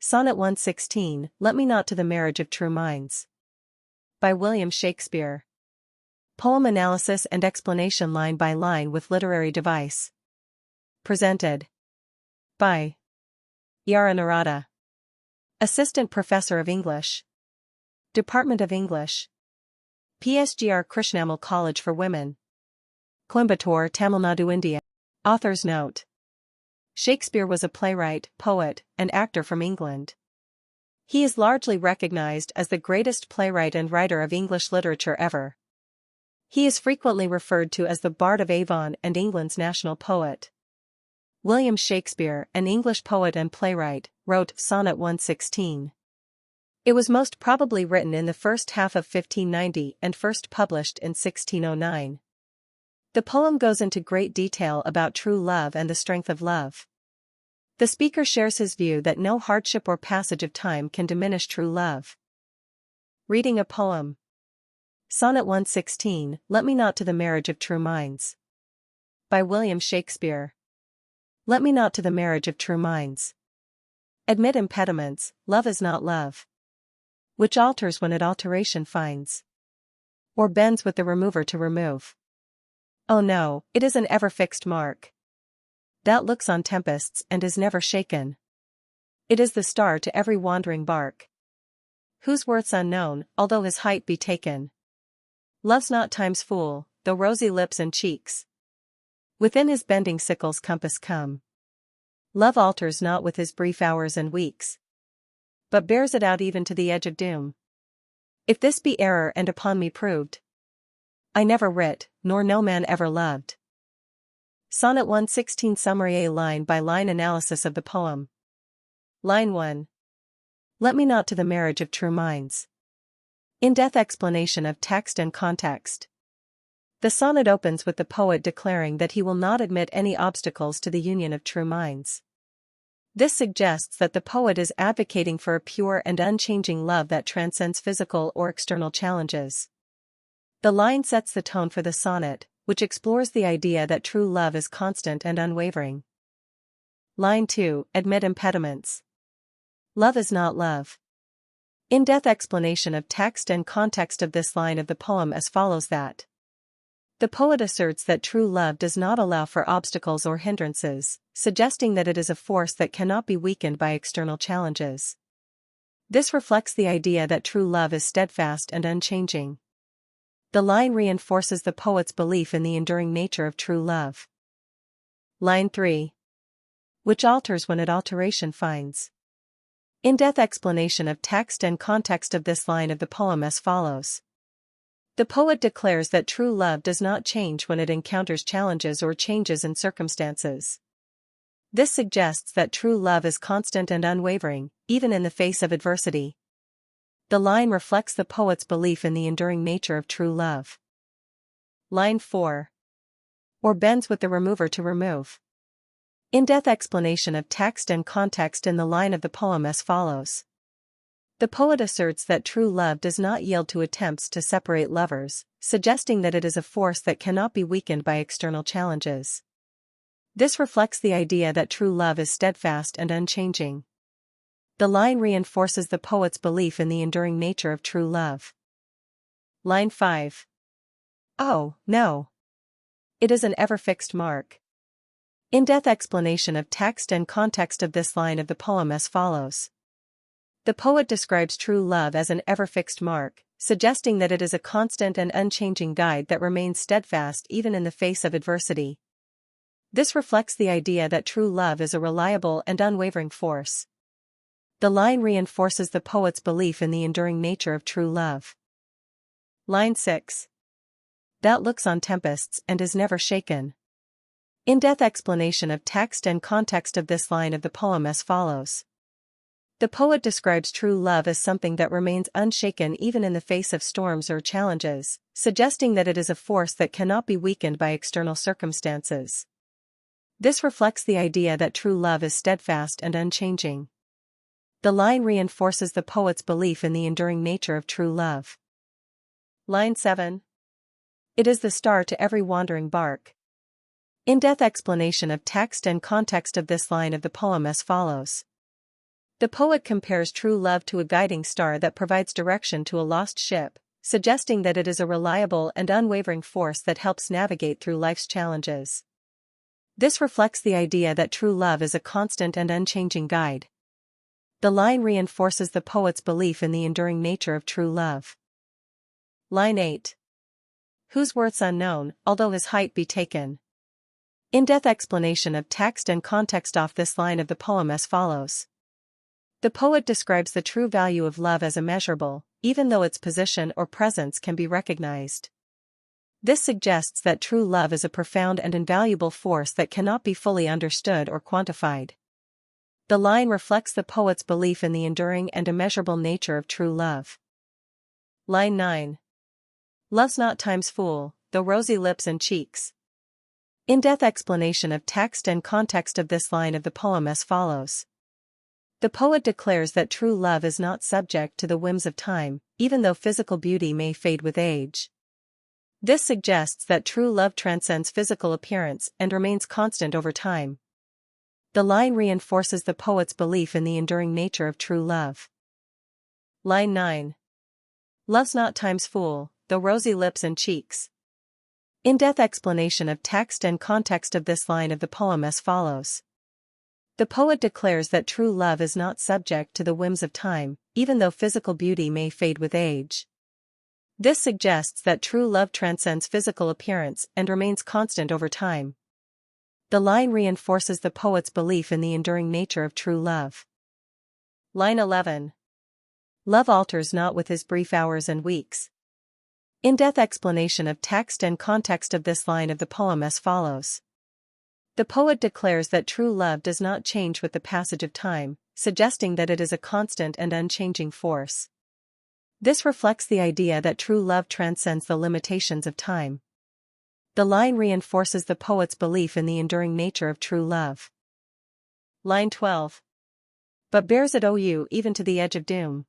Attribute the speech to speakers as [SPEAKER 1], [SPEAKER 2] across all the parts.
[SPEAKER 1] Sonnet 116, Let Me Not to the Marriage of True Minds. By William Shakespeare. Poem analysis and explanation line by line with literary device. Presented by Yara Narada, Assistant Professor of English, Department of English, PSGR Krishnamal College for Women, Coimbatore, Tamil Nadu, India. Author's note: Shakespeare was a playwright, poet, and actor from England. He is largely recognized as the greatest playwright and writer of English literature ever. He is frequently referred to as the Bard of Avon and England's national poet. William Shakespeare, an English poet and playwright, wrote Sonnet 116. It was most probably written in the first half of 1590 and first published in 1609. The poem goes into great detail about true love and the strength of love. The speaker shares his view that no hardship or passage of time can diminish true love. Reading a poem. Sonnet 116, Let Me Not to the Marriage of True Minds. By William Shakespeare. Let me not to the marriage of true minds. Admit impediments, love is not love, which alters when it alteration finds, or bends with the remover to remove. Oh no, it is an ever-fixed mark that looks on tempests and is never shaken. It is the star to every wandering bark, whose worth's unknown, although his height be taken. Love's not time's fool, though rosy lips and cheeks within his bending sickle's compass come. Love alters not with his brief hours and weeks, but bears it out even to the edge of doom. If this be error and upon me proved, I never writ, nor no man ever loved. Sonnet 116 Summary, a line-by-line analysis of the poem. Line 1. Let me not to the marriage of true minds. In-depth explanation of text and context. The sonnet opens with the poet declaring that he will not admit any obstacles to the union of true minds. This suggests that the poet is advocating for a pure and unchanging love that transcends physical or external challenges. The line sets the tone for the sonnet, which explores the idea that true love is constant and unwavering. Line 2, Admit impediments. Love is not love. In-depth explanation of text and context of this line of the poem as follows that the poet asserts that true love does not allow for obstacles or hindrances, suggesting that it is a force that cannot be weakened by external challenges. This reflects the idea that true love is steadfast and unchanging. The line reinforces the poet's belief in the enduring nature of true love. Line 3. Which alters when it alteration finds. In-depth explanation of text and context of this line of the poem as follows. The poet declares that true love does not change when it encounters challenges or changes in circumstances. This suggests that true love is constant and unwavering, even in the face of adversity. The line reflects the poet's belief in the enduring nature of true love. Line 4. Or bends with the remover to remove. In-depth explanation of text and context in the line of the poem as follows. The poet asserts that true love does not yield to attempts to separate lovers, suggesting that it is a force that cannot be weakened by external challenges. This reflects the idea that true love is steadfast and unchanging. The line reinforces the poet's belief in the enduring nature of true love. Line 5. Oh, no. It is an ever-fixed mark. In-depth explanation of text and context of this line of the poem as follows. The poet describes true love as an ever-fixed mark, suggesting that it is a constant and unchanging guide that remains steadfast even in the face of adversity. This reflects the idea that true love is a reliable and unwavering force. The line reinforces the poet's belief in the enduring nature of true love. Line 6. That looks on tempests and is never shaken. In-depth explanation of text and context of this line of the poem as follows. The poet describes true love as something that remains unshaken even in the face of storms or challenges, suggesting that it is a force that cannot be weakened by external circumstances. This reflects the idea that true love is steadfast and unchanging. The line reinforces the poet's belief in the enduring nature of true love. Line 7. It is the star to every wandering bark. In-depth explanation of text and context of this line of the poem as follows. The poet compares true love to a guiding star that provides direction to a lost ship, suggesting that it is a reliable and unwavering force that helps navigate through life's challenges. This reflects the idea that true love is a constant and unchanging guide. The line reinforces the poet's belief in the enduring nature of true love. Line 8. Whose worth's unknown, although his height be taken. In-depth explanation of text and context off this line of the poem as follows. The poet describes the true value of love as immeasurable, even though its position or presence can be recognized. This suggests that true love is a profound and invaluable force that cannot be fully understood or quantified. The line reflects the poet's belief in the enduring and immeasurable nature of true love. Line 9. Love's not time's fool, though rosy lips and cheeks. In-depth explanation of text and context of this line of the poem as follows. The poet declares that true love is not subject to the whims of time, even though physical beauty may fade with age. This suggests that true love transcends physical appearance and remains constant over time. The line reinforces the poet's belief in the enduring nature of true love. Line 9. Love's not time's fool, though rosy lips and cheeks. In-depth explanation of text and context of this line of the poem as follows. The poet declares that true love is not subject to the whims of time, even though physical beauty may fade with age. This suggests that true love transcends physical appearance and remains constant over time. The line reinforces the poet's belief in the enduring nature of true love. Line 11. Love alters not with his brief hours and weeks. In-depth explanation of text and context of this line of the poem as follows. The poet declares that true love does not change with the passage of time, suggesting that it is a constant and unchanging force. This reflects the idea that true love transcends the limitations of time. The line reinforces the poet's belief in the enduring nature of true love. Line 12. But bears it you even to the edge of doom.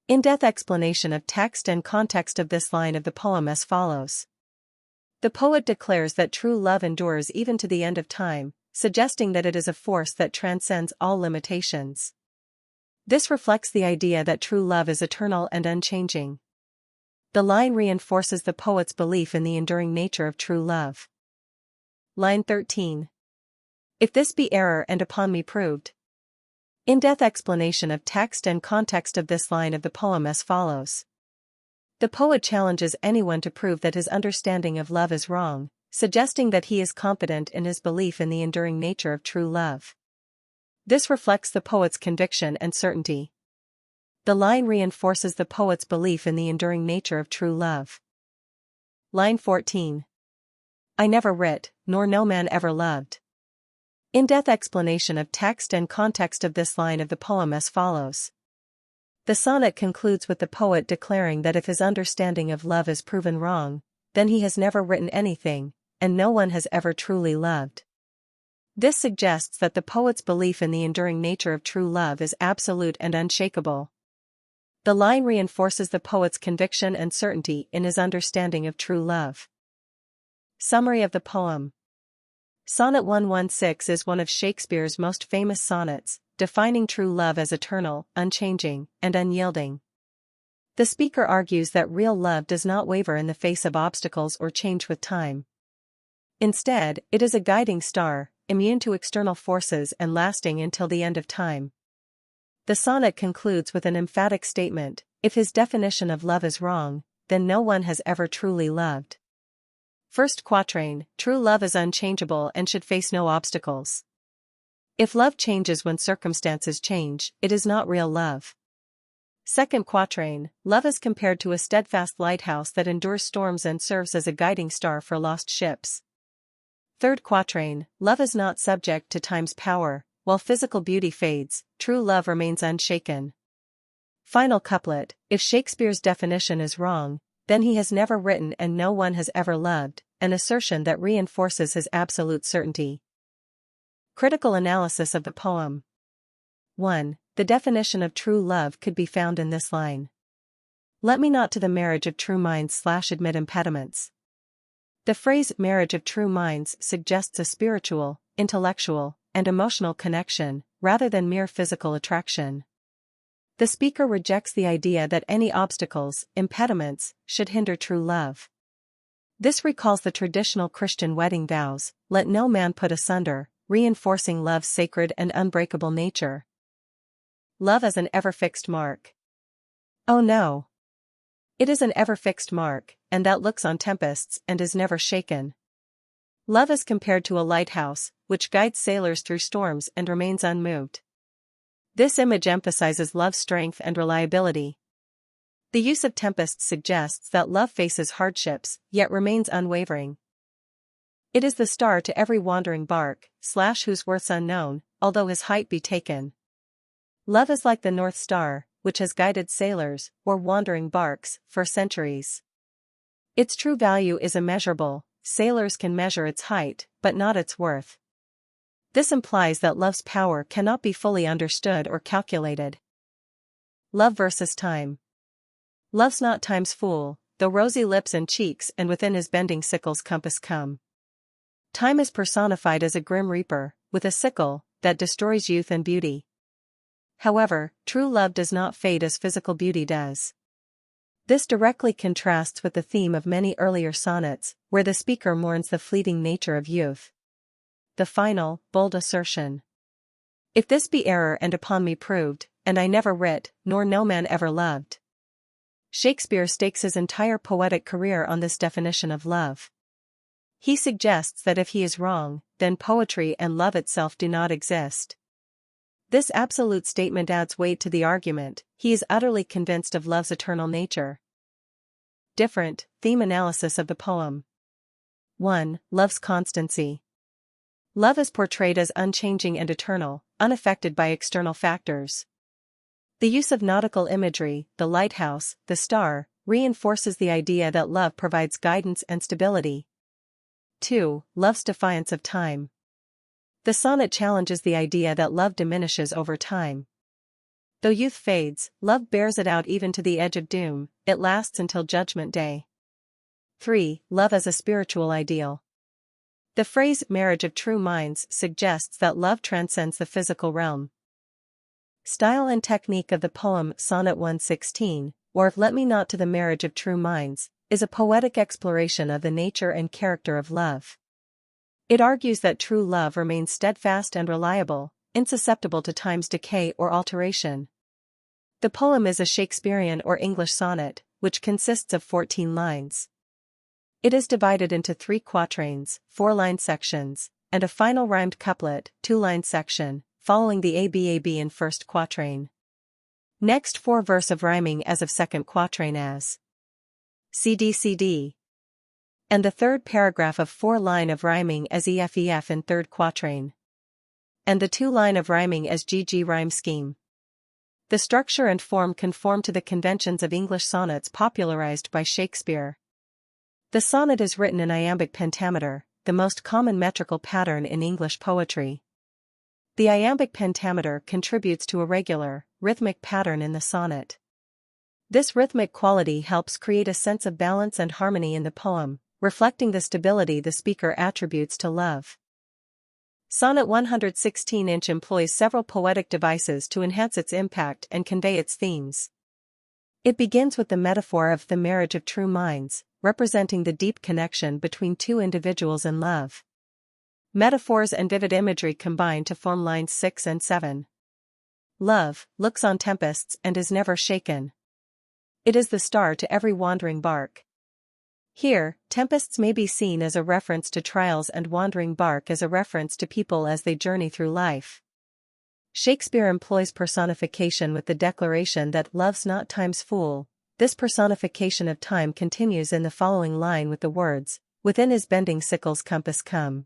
[SPEAKER 1] In-depth explanation of text and context of this line of the poem as follows. The poet declares that true love endures even to the end of time, suggesting that it is a force that transcends all limitations. This reflects the idea that true love is eternal and unchanging. The line reinforces the poet's belief in the enduring nature of true love. Line 13. If this be error and upon me proved. In-depth explanation of text and context of this line of the poem as follows. The poet challenges anyone to prove that his understanding of love is wrong, suggesting that he is confident in his belief in the enduring nature of true love. This reflects the poet's conviction and certainty. The line reinforces the poet's belief in the enduring nature of true love. Line 14. I never writ, nor no man ever loved. In-depth explanation of text and context of this line of the poem as follows. The sonnet concludes with the poet declaring that if his understanding of love is proven wrong, then he has never written anything, and no one has ever truly loved. This suggests that the poet's belief in the enduring nature of true love is absolute and unshakable. The line reinforces the poet's conviction and certainty in his understanding of true love. Summary of the poem. Sonnet 116 is one of Shakespeare's most famous sonnets, defining true love as eternal, unchanging, and unyielding. The speaker argues that real love does not waver in the face of obstacles or change with time. Instead, it is a guiding star, immune to external forces and lasting until the end of time. The sonnet concludes with an emphatic statement: if his definition of love is wrong, then no one has ever truly loved. First quatrain, true love is unchangeable and should face no obstacles. If love changes when circumstances change, it is not real love. Second quatrain, love is compared to a steadfast lighthouse that endures storms and serves as a guiding star for lost ships. Third quatrain, love is not subject to time's power, while physical beauty fades, true love remains unshaken. Final couplet, if Shakespeare's definition is wrong, then he has never written and no one has ever loved, an assertion that reinforces his absolute certainty. Critical analysis of the poem. 1. The definition of true love could be found in this line. Let me not to the marriage of true minds / admit impediments. The phrase marriage of true minds suggests a spiritual, intellectual, and emotional connection, rather than mere physical attraction. The speaker rejects the idea that any obstacles, impediments, should hinder true love. This recalls the traditional Christian wedding vows, "Let no man put asunder," reinforcing love's sacred and unbreakable nature. Love as an ever-fixed mark. Oh no! It is an ever-fixed mark, and that looks on tempests and is never shaken. Love is compared to a lighthouse, which guides sailors through storms and remains unmoved. This image emphasizes love's strength and reliability. The use of tempests suggests that love faces hardships, yet remains unwavering. It is the star to every wandering bark, whose worth's unknown, although his height be taken. Love is like the North Star, which has guided sailors, or wandering barks, for centuries. Its true value is immeasurable. Sailors can measure its height, but not its worth. This implies that love's power cannot be fully understood or calculated. Love versus time. Love's not time's fool, though rosy lips and cheeks and within his bending sickle's compass come. Time is personified as a grim reaper, with a sickle, that destroys youth and beauty. However, true love does not fade as physical beauty does. This directly contrasts with the theme of many earlier sonnets, where the speaker mourns the fleeting nature of youth. The final, bold assertion. If this be error and upon me proved, and I never writ, nor no man ever loved. Shakespeare stakes his entire poetic career on this definition of love. He suggests that if he is wrong, then poetry and love itself do not exist. This absolute statement adds weight to the argument. He is utterly convinced of love's eternal nature. Different, theme analysis of the poem. 1. Love's constancy. Love is portrayed as unchanging and eternal, unaffected by external factors. The use of nautical imagery, the lighthouse, the star, reinforces the idea that love provides guidance and stability. 2. Love's defiance of time. The sonnet challenges the idea that love diminishes over time. Though youth fades, love bears it out even to the edge of doom, it lasts until Judgment Day. 3. Love as a spiritual ideal. The phrase "marriage of true minds" suggests that love transcends the physical realm. Style and technique of the poem Sonnet 116, or "Let Me Not to the Marriage of True Minds," is a poetic exploration of the nature and character of love. It argues that true love remains steadfast and reliable, insusceptible to time's decay or alteration. The poem is a Shakespearean or English sonnet, which consists of 14 lines. It is divided into 3 quatrains, 4-line sections, and a final rhymed couplet, 2-line section, following the ABAB in first quatrain. Next 4 verse of rhyming as of second quatrain as CD. And the third paragraph of 4-line of rhyming as EFEF in third quatrain. And the 2-line of rhyming as GG rhyme scheme. The structure and form conform to the conventions of English sonnets popularized by Shakespeare. The sonnet is written in iambic pentameter, the most common metrical pattern in English poetry. The iambic pentameter contributes to a regular, rhythmic pattern in the sonnet. This rhythmic quality helps create a sense of balance and harmony in the poem, reflecting the stability the speaker attributes to love. Sonnet 116 employs several poetic devices to enhance its impact and convey its themes. It begins with the metaphor of the marriage of true minds, representing the deep connection between two individuals in love. Metaphors and vivid imagery combine to form lines 6 and 7. Love looks on tempests and is never shaken. It is the star to every wandering bark. Here, tempests may be seen as a reference to trials and wandering bark as a reference to people as they journey through life. Shakespeare employs personification with the declaration that love's not time's fool. This personification of time continues in the following line with the words, "Within his bending sickle's compass come."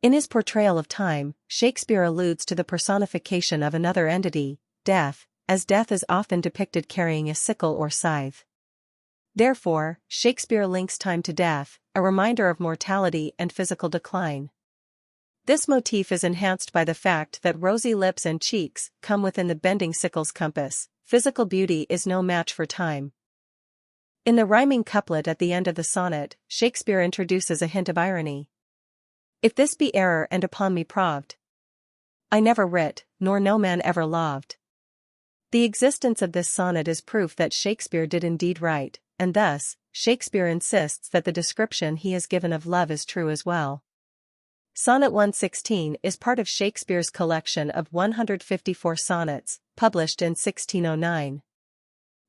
[SPEAKER 1] In his portrayal of time, Shakespeare alludes to the personification of another entity, death, as death is often depicted carrying a sickle or scythe. Therefore, Shakespeare links time to death, a reminder of mortality and physical decline. This motif is enhanced by the fact that rosy lips and cheeks come within the bending sickle's compass. Physical beauty is no match for time. In the rhyming couplet at the end of the sonnet, Shakespeare introduces a hint of irony. If this be error and upon me proved, I never writ, nor no man ever loved. The existence of this sonnet is proof that Shakespeare did indeed write, and thus, Shakespeare insists that the description he has given of love is true as well. Sonnet 116 is part of Shakespeare's collection of 154 sonnets, published in 1609.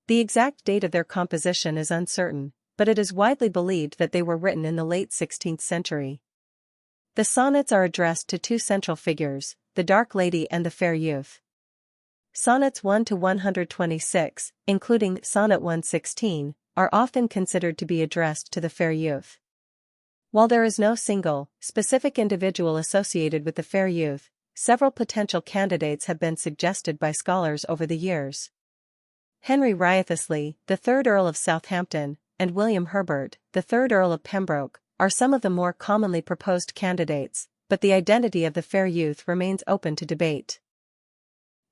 [SPEAKER 1] The exact date of their composition is uncertain, but it is widely believed that they were written in the late 16th century. The sonnets are addressed to two central figures, the dark lady and the fair youth. Sonnets 1 to 126, including Sonnet 116, are often considered to be addressed to the fair youth. While there is no single, specific individual associated with the fair youth, several potential candidates have been suggested by scholars over the years. Henry Wriothesley, the 3rd Earl of Southampton, and William Herbert, the 3rd Earl of Pembroke, are some of the more commonly proposed candidates, but the identity of the fair youth remains open to debate.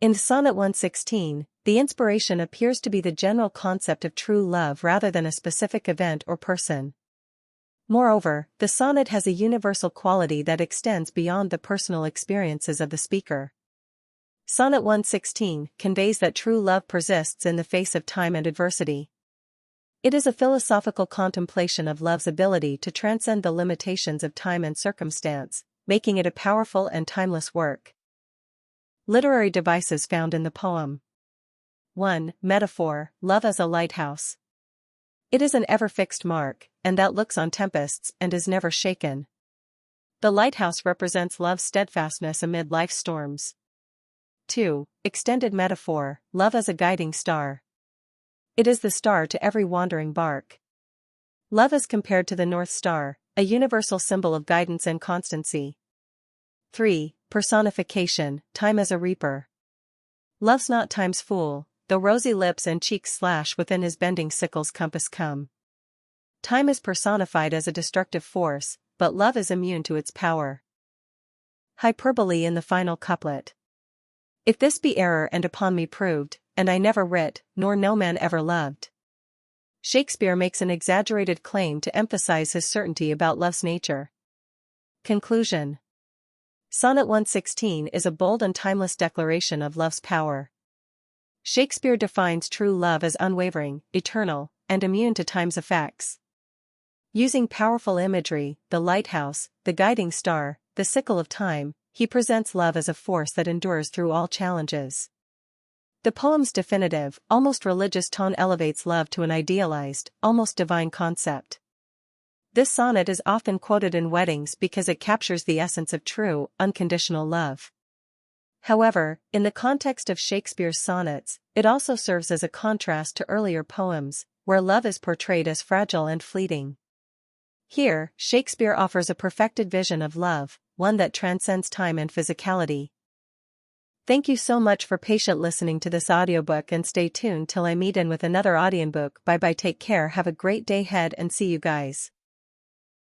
[SPEAKER 1] In Sonnet 116, the inspiration appears to be the general concept of true love rather than a specific event or person. Moreover, the sonnet has a universal quality that extends beyond the personal experiences of the speaker. Sonnet 116 conveys that true love persists in the face of time and adversity. It is a philosophical contemplation of love's ability to transcend the limitations of time and circumstance, making it a powerful and timeless work. Literary devices found in the poem. 1. Metaphor, love as a lighthouse. It is an ever-fixed mark, and that looks on tempests and is never shaken. The lighthouse represents love's steadfastness amid life's storms. 2. Extended metaphor, love as a guiding star. It is the star to every wandering bark. Love is compared to the North Star, a universal symbol of guidance and constancy. 3. Personification, time as a reaper. Love's not time's fool, though rosy lips and cheeks slash within his bending sickle's compass come. Time is personified as a destructive force, but love is immune to its power. Hyperbole in the final couplet. If this be error and upon me proved, and I never writ, nor no man ever loved. Shakespeare makes an exaggerated claim to emphasize his certainty about love's nature. Conclusion. Sonnet 116 is a bold and timeless declaration of love's power. Shakespeare defines true love as unwavering, eternal, and immune to time's effects. Using powerful imagery, the lighthouse, the guiding star, the sickle of time, he presents love as a force that endures through all challenges. The poem's definitive, almost religious tone elevates love to an idealized, almost divine concept. This sonnet is often quoted in weddings because it captures the essence of true, unconditional love. However, in the context of Shakespeare's sonnets, it also serves as a contrast to earlier poems, where love is portrayed as fragile and fleeting. Here, Shakespeare offers a perfected vision of love, one that transcends time and physicality. Thank you so much for patient listening to this audiobook, and stay tuned till I meet in with another audiobook. Bye bye, take care, have a great day ahead, and see you guys.